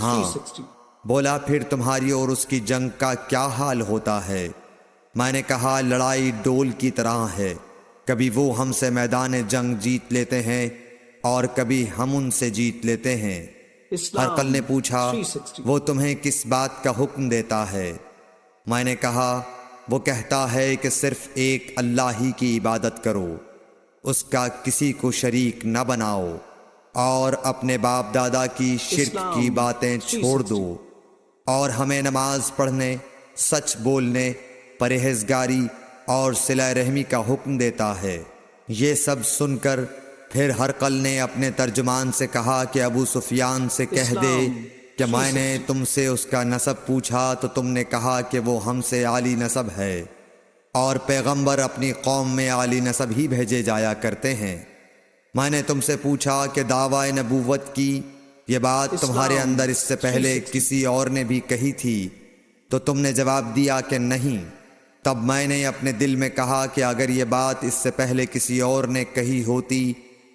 ہاں۔ بولا پھر تمہاری اور اس کی جنگ کا کیا حال ہوتا ہے؟ میں نے کہا لڑائی ڈول کی طرح ہے، کبھی وہ ہم سے میدان جنگ جیت لیتے ہیں اور کبھی ہم ان سے جیت لیتے ہیں۔ ہرقل نے پوچھا وہ تمہیں کس بات کا حکم دیتا ہے؟ میں نے کہا وہ کہتا ہے کہ صرف ایک اللہ ہی کی عبادت کرو، اس کا کسی کو شریک نہ بناؤ، اور اپنے باپ دادا کی شرک کی باتیں چھوڑ دو، اور ہمیں نماز پڑھنے، سچ بولنے، پرہیزگاری اور صلہ رحمی کا حکم دیتا ہے۔ یہ سب سن کر پھر ہرقل نے اپنے ترجمان سے کہا کہ ابو سفیان سے کہہ دے کہ میں نے تم سے اس کا نسب پوچھا تو تم نے کہا کہ وہ ہم سے عالی نسب ہے، اور پیغمبر اپنی قوم میں عالی نسب ہی بھیجے جایا کرتے ہیں۔ میں نے تم سے پوچھا کہ دعویٰ نبوت کی یہ بات تمہارے اندر اس سے پہلے کسی اور نے بھی کہی تھی؟ تو تم نے جواب دیا کہ نہیں۔ تب میں نے اپنے دل میں کہا کہ اگر یہ بات اس سے پہلے کسی اور نے کہی ہوتی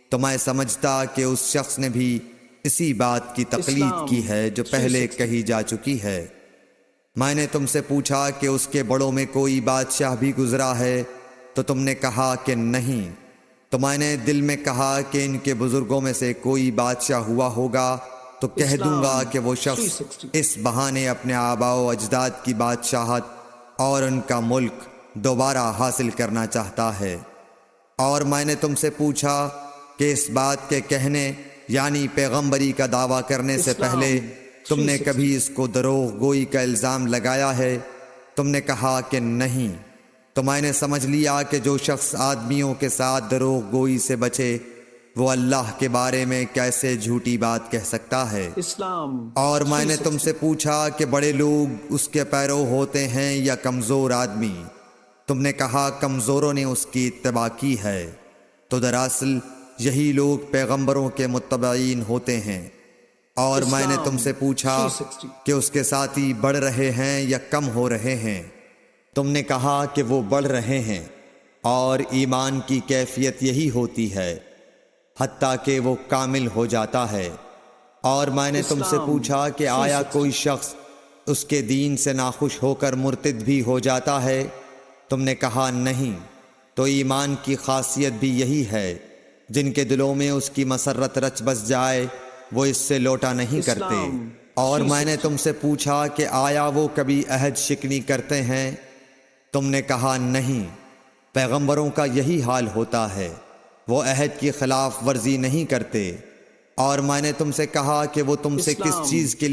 تو میں سمجھتا کہ اس شخص نے بھی اسی بات کی تقلید کی ہے جو پہلے کہی جا چکی ہے۔ میں نے تم سے پوچھا کہ اس کے بڑوں میں کوئی بادشاہ بھی گزرا ہے تو تم نے کہا کہ نہیں۔ تو میں نے دل میں کہا کہ ان کے بزرگوں میں سے کوئی بادشاہ ہوا ہوگا تو کہہ دوں گا کہ وہ شخص اس بہانے اپنے آباء و اجداد کی بادشاہت اور ان کا ملک دوبارہ حاصل کرنا چاہتا ہے۔ اور میں نے تم سے پوچھا کہ اس بات کے کہنے یعنی پیغمبری کا دعویٰ کرنے سے پہلے تم نے کبھی اس کو دروغ گوئی کا الزام لگایا ہے؟ تم نے کہا کہ نہیں۔ تو میں نے سمجھ لیا کہ جو شخص آدمیوں کے ساتھ دروغ گوئی سے بچے وہ اللہ کے بارے میں کیسے جھوٹی بات کہہ سکتا ہے۔ اور میں نے تم سے پوچھا کہ بڑے لوگ اس کے پیرو ہوتے ہیں یا کمزور آدمی؟ تم نے کہا کمزوروں نے اس کی اتباع کی ہے۔ تو دراصل یہی لوگ پیغمبروں کے متبعین ہوتے ہیں۔ اور میں نے تم سے پوچھا کہ اس کے ساتھی بڑھ رہے ہیں یا کم ہو رہے ہیں؟ تم نے کہا کہ وہ بڑھ رہے ہیں، اور ایمان کی کیفیت یہی ہوتی ہے حتیٰ کہ وہ کامل ہو جاتا ہے۔ اور میں نے تم سے پوچھا کہ آیا کوئی شخص اس کے دین سے ناخوش ہو کر مرتد بھی ہو جاتا ہے؟ تم نے کہا نہیں۔ تو ایمان کی خاصیت بھی یہی ہے، جن کے دلوں میں اس کی مسرت رچ بس جائے وہ اس سے لوٹا نہیں کرتے۔ اور میں نے تم سے پوچھا کہ آیا وہ کبھی عہد شکنی کرتے ہیں؟ تم نے کہا نہیں۔ پیغمبروں کا یہی حال ہوتا ہے، وہ عہد کی خلاف ورزی نہیں کرتے۔ اور میں نے تم سے کہا کہ وہ تم سے کس چیز کے